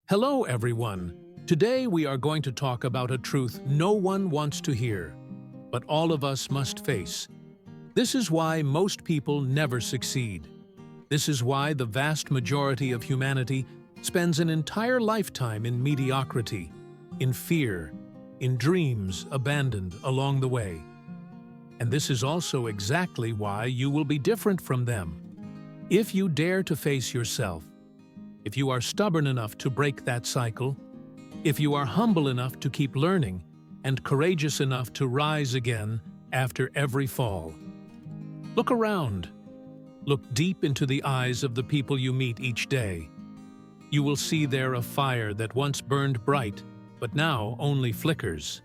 Hello, everyone. Today we are going to talk about a truth no one wants to hear, but all of us must face. This is why most people never succeed. This is why the vast majority of humanity spends an entire lifetime in mediocrity, in fear, in dreams abandoned along the way. And this is also exactly why you will be different from them. If you dare to face yourself, if you are stubborn enough to break that cycle, if you are humble enough to keep learning and courageous enough to rise again after every fall. Look around. Look deep into the eyes of the people you meet each day. You will see there a fire that once burned bright, but now only flickers.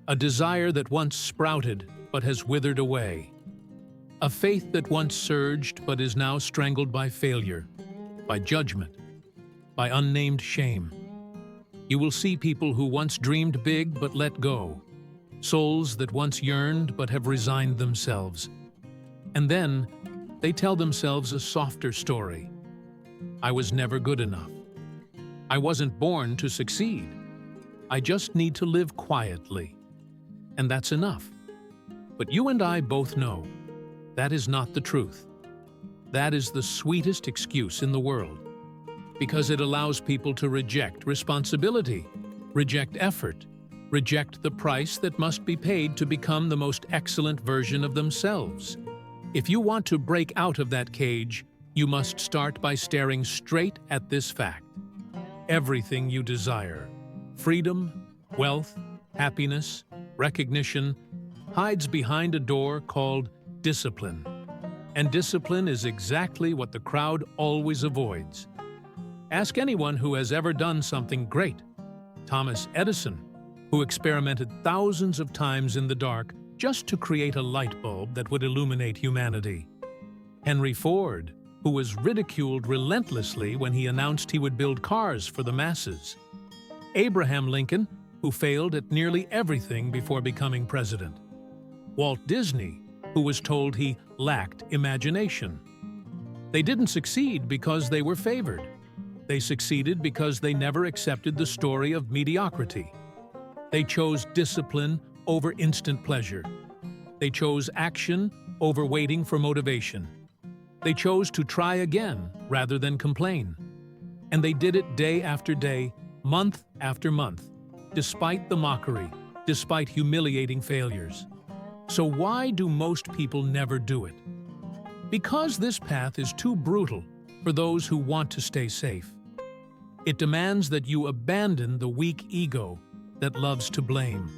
A desire that once sprouted, but has withered away. A faith that once surged, but is now strangled by failure, by judgment, by unnamed shame. You will see people who once dreamed big but let go, souls that once yearned but have resigned themselves. And then, they tell themselves a softer story. I was never good enough. I wasn't born to succeed. I just need to live quietly. And that's enough. But you and I both know that is not the truth. That is the sweetest excuse in the world. Because it allows people to reject responsibility, reject effort, reject the price that must be paid to become the most excellent version of themselves. If you want to break out of that cage, you must start by staring straight at this fact. Everything you desire, freedom, wealth, happiness, recognition, hides behind a door called discipline. And discipline is exactly what the crowd always avoids. Ask anyone who has ever done something great. Thomas Edison, who experimented thousands of times in the dark just to create a light bulb that would illuminate humanity. Henry Ford, who was ridiculed relentlessly when he announced he would build cars for the masses. Abraham Lincoln, who failed at nearly everything before becoming president. Walt Disney, who was told he lacked imagination. They didn't succeed because they were favored. They succeeded because they never accepted the story of mediocrity. They chose discipline over instant pleasure. They chose action over waiting for motivation. They chose to try again rather than complain. And they did it day after day, month after month, despite the mockery, despite humiliating failures. So why do most people never do it? Because this path is too brutal for those who want to stay safe. It demands that you abandon the weak ego that loves to blame.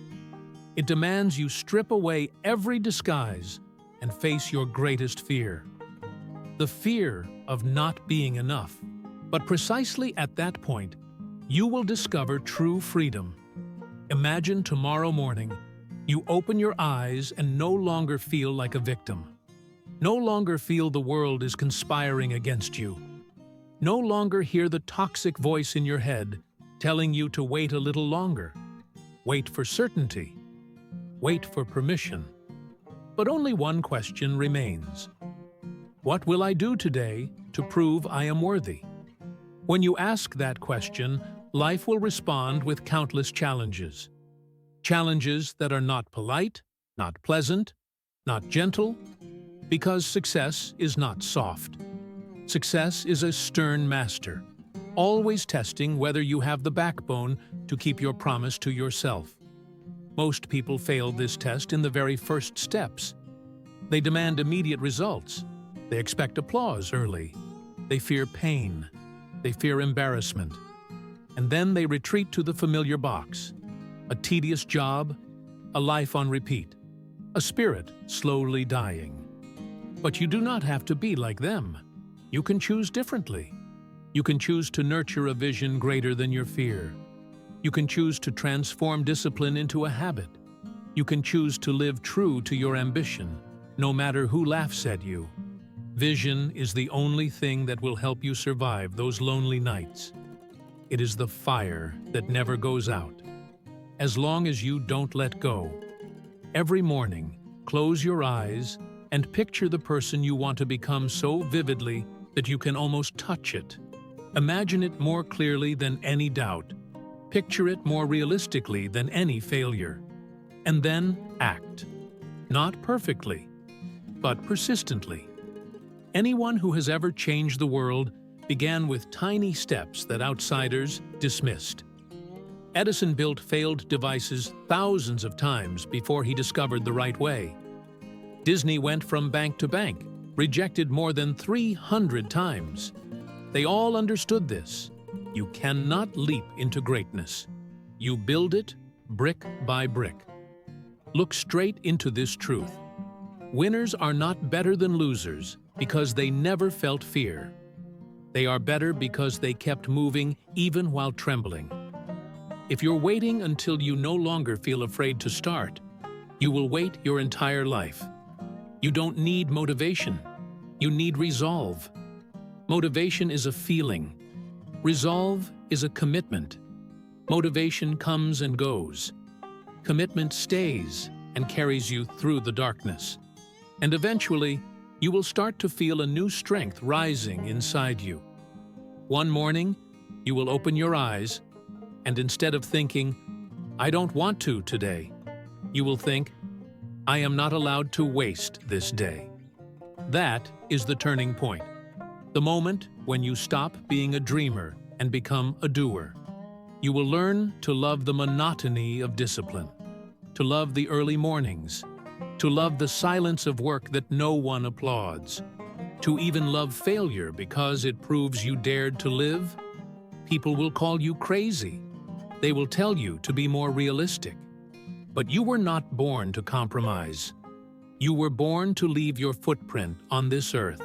It demands you strip away every disguise and face your greatest fear. The fear of not being enough. But precisely at that point, you will discover true freedom. Imagine tomorrow morning, you open your eyes and no longer feel like a victim. No longer feel the world is conspiring against you. No longer hear the toxic voice in your head telling you to wait a little longer. Wait for certainty. Wait for permission. But only one question remains. What will I do today to prove I am worthy? When you ask that question, life will respond with countless challenges. Challenges that are not polite, not pleasant, not gentle, because success is not soft. Success is a stern master, always testing whether you have the backbone to keep your promise to yourself. Most people fail this test in the very first steps. They demand immediate results. They expect applause early. They fear pain. They fear embarrassment. And then they retreat to the familiar box. A tedious job, a life on repeat, a spirit slowly dying. But you do not have to be like them. You can choose differently. You can choose to nurture a vision greater than your fear. You can choose to transform discipline into a habit. You can choose to live true to your ambition, no matter who laughs at you. Vision is the only thing that will help you survive those lonely nights. It is the fire that never goes out. As long as you don't let go. Every morning, close your eyes and picture the person you want to become so vividly that you can almost touch it. Imagine it more clearly than any doubt. Picture it more realistically than any failure. And then act. Not perfectly, but persistently. Anyone who has ever changed the world began with tiny steps that outsiders dismissed. Edison built failed devices thousands of times before he discovered the right way. Disney went from bank to bank, rejected more than 300 times. They all understood this. You cannot leap into greatness. You build it brick by brick. Look straight into this truth. Winners are not better than losers because they never felt fear. They are better because they kept moving even while trembling. If you're waiting until you no longer feel afraid to start, you will wait your entire life. You don't need motivation. You need resolve. Motivation is a feeling. Resolve is a commitment. Motivation comes and goes. Commitment stays and carries you through the darkness. And eventually, you will start to feel a new strength rising inside you. One morning, you will open your eyes, and instead of thinking, "I don't want to today," you will think, "I am not allowed to waste this day." That is the turning point. The moment when you stop being a dreamer and become a doer. You will learn to love the monotony of discipline, to love the early mornings, to love the silence of work that no one applauds, to even love failure because it proves you dared to live. People will call you crazy. They will tell you to be more realistic. But you were not born to compromise. You were born to leave your footprint on this earth.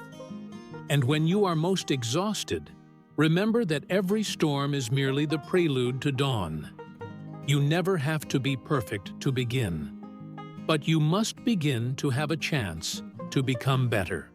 And when you are most exhausted, remember that every storm is merely the prelude to dawn. You never have to be perfect to begin. But you must begin to have a chance to become better.